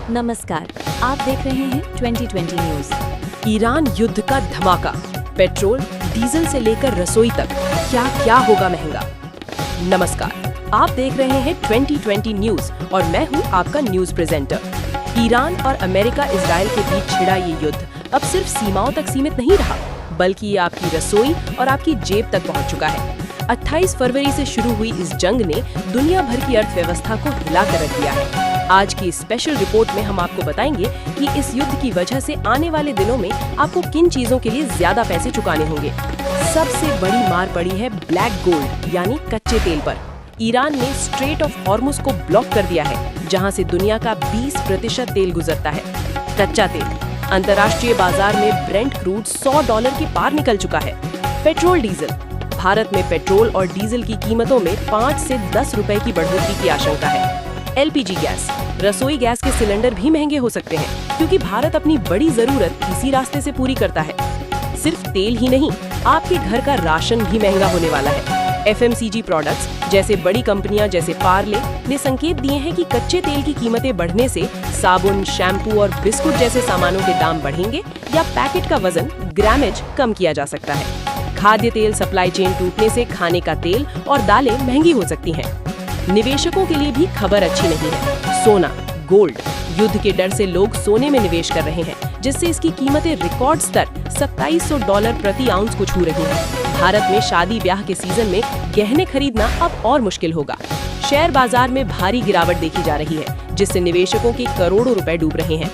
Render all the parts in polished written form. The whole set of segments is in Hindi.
नमस्कार, आप देख रहे हैं 2020 न्यूज। ईरान युद्ध का धमाका, पेट्रोल डीजल से लेकर रसोई तक क्या क्या होगा महंगा। नमस्कार, आप देख रहे हैं 2020 न्यूज और मैं हूं आपका न्यूज प्रेजेंटर। ईरान और अमेरिका इजराइल के बीच छिड़ा ये युद्ध अब सिर्फ सीमाओं तक सीमित नहीं रहा, बल्कि ये आपकी रसोई और आपकी जेब तक पहुंच चुका है। 28 फरवरी से शुरू हुई इस जंग ने दुनिया भर की अर्थव्यवस्था को हिला कर रख दिया है। आज की स्पेशल रिपोर्ट में हम आपको बताएंगे कि इस युद्ध की वजह से आने वाले दिनों में आपको किन चीजों के लिए ज्यादा पैसे चुकाने होंगे। सबसे बड़ी मार पड़ी है ब्लैक गोल्ड यानी कच्चे तेल पर। ईरान ने स्ट्रेट ऑफ हॉर्मुज को ब्लॉक कर दिया है, जहां से दुनिया का 20% तेल गुजरता है। कच्चा तेल अंतर्राष्ट्रीय बाजार में ब्रेंट क्रूड $100 के पार निकल चुका है। पेट्रोल डीजल, भारत में पेट्रोल और डीजल की कीमतों में 5 से 10 रुपए की बढ़ोतरी की आशंका है। एलपीजी गैस, रसोई गैस के सिलेंडर भी महंगे हो सकते हैं, क्योंकि भारत अपनी बड़ी जरूरत इसी रास्ते से पूरी करता है। सिर्फ तेल ही नहीं, आपके घर का राशन भी महंगा होने वाला है। एफएमसीजी प्रोडक्ट्स जैसे बड़ी कंपनियां जैसे पार्ले ने संकेत दिए हैं कि कच्चे तेल की कीमतें बढ़ने से साबुन, शैम्पू और बिस्कुट जैसे सामानों के दाम बढ़ेंगे या पैकेट का वजन, ग्रामेज कम किया जा सकता है। खाद्य तेल सप्लाई चेन टूटने से खाने का तेल और दालें महंगी हो सकती हैं। निवेशकों के लिए भी खबर अच्छी नहीं है। सोना, गोल्ड, युद्ध के डर से लोग सोने में निवेश कर रहे हैं, जिससे इसकी कीमतें रिकॉर्ड स्तर $2700 प्रति आउंस को छू रही हैं। भारत में शादी ब्याह के सीजन में गहने खरीदना अब और मुश्किल होगा। शेयर बाजार में भारी गिरावट देखी जा रही है, जिससे निवेशकों के करोड़ों रुपए डूब रहे हैं।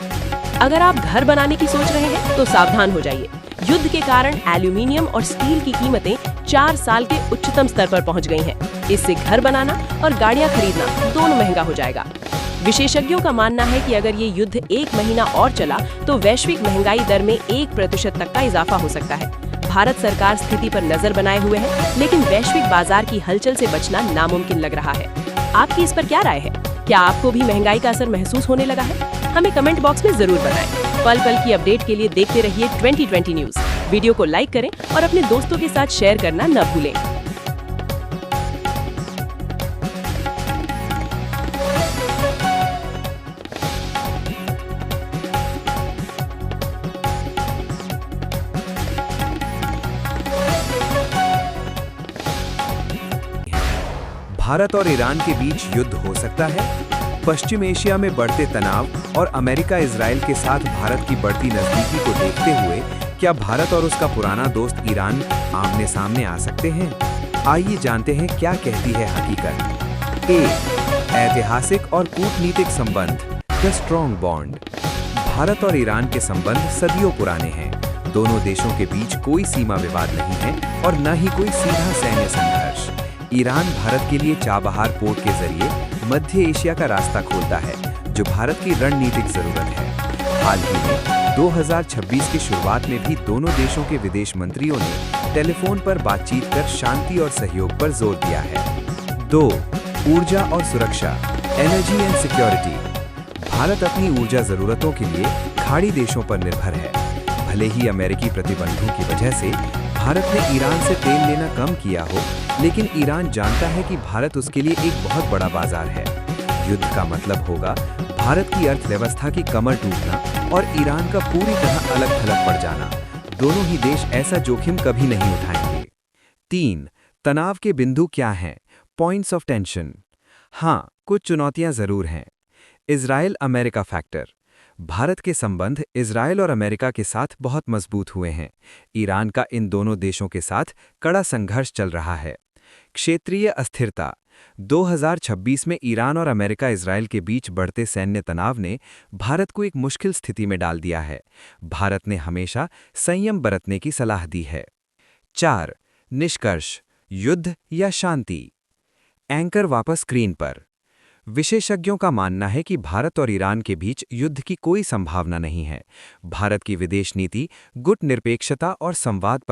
अगर आप घर बनाने की सोच रहे हैं तो सावधान हो जाइए। युद्ध के कारण एल्यूमिनियम और स्टील की कीमतें 4 साल के उच्चतम स्तर पर पहुंच गई हैं। इससे घर बनाना और गाड़ियां खरीदना दोनों महंगा हो जाएगा। विशेषज्ञों का मानना है कि अगर ये युद्ध 1 महीना और चला तो वैश्विक महंगाई दर में 1% तक का इजाफा हो सकता है। भारत सरकार स्थिति पर नजर बनाए हुए है, लेकिन वैश्विक बाजार की हलचल से बचना नामुमकिन लग रहा है। आपकी इस पर क्या राय है? क्या आपको भी महंगाई का असर महसूस होने लगा है? हमें कमेंट बॉक्स में जरूर बताएं। पल पल की अपडेट के लिए देखते रहिए 2020 न्यूज। वीडियो को लाइक करें और अपने दोस्तों के साथ शेयर करना न भूलें। भारत और ईरान के बीच युद्ध हो सकता है। पश्चिम एशिया में बढ़ते तनाव और अमेरिका इजराइल के साथ भारत की बढ़ती नजदीकी को देखते हुए क्या भारत और उसका पुराना दोस्त ईरान आमने सामने आ सकते हैं? आइए जानते हैं क्या कहती है हकीकत। ऐतिहासिक और कूटनीतिक संबंध, द स्ट्रॉन्ग बॉन्ड। भारत और ईरान के संबंध सदियों पुराने हैं। दोनों देशों के बीच कोई सीमा विवाद नहीं है और न ही कोई सीधा सैन्य संघर्ष। ईरान भारत के लिए चाबहार पोर्ट के जरिए मध्य एशिया का रास्ता खोलता है, जो भारत की रणनीतिक जरूरत है। हाल ही में 2026 की शुरुआत में भी दोनों देशों के विदेश मंत्रियों ने टेलीफोन पर बातचीत कर शांति और सहयोग पर जोर दिया है। 2. ऊर्जा और सुरक्षा, एनर्जी एंड सिक्योरिटी। भारत अपनी ऊर्जा जरूरतों के लिए खाड़ी देशों पर निर्भर है। भले ही अमेरिकी प्रतिबंधों की वजह से भारत ने ईरान से तेल लेना कम किया हो, लेकिन ईरान जानता है कि भारत उसके लिए एक बहुत बड़ा बाजार है। युद्ध का मतलब होगा भारत की अर्थव्यवस्था की कमर टूटना और ईरान का पूरी तरह अलग थलग पड़ जाना। दोनों ही देश ऐसा जोखिम कभी नहीं उठाएंगे। 3. तनाव के बिंदु क्या हैं? Points of tension. हाँ, कुछ चुनौतियां जरूर हैं। Israel America factor. भारत के संबंध इजराइल और अमेरिका के साथ बहुत मजबूत हुए हैं। ईरान का इन दोनों देशों के साथ कड़ा संघर्ष चल रहा है। क्षेत्रीय अस्थिरता। 2026 में ईरान और अमेरिका इजराइल के बीच बढ़ते सैन्य तनाव ने भारत को एक मुश्किल स्थिति में डाल दिया है। भारत ने हमेशा संयम बरतने की सलाह दी है। 4. निष्कर्ष, युद्ध या शांति। एंकर वापस स्क्रीन पर। विशेषज्ञों का मानना है कि भारत और ईरान के बीच युद्ध की कोई संभावना नहीं है। भारत की विदेश नीति गुट निरपेक्षता और संवाद पर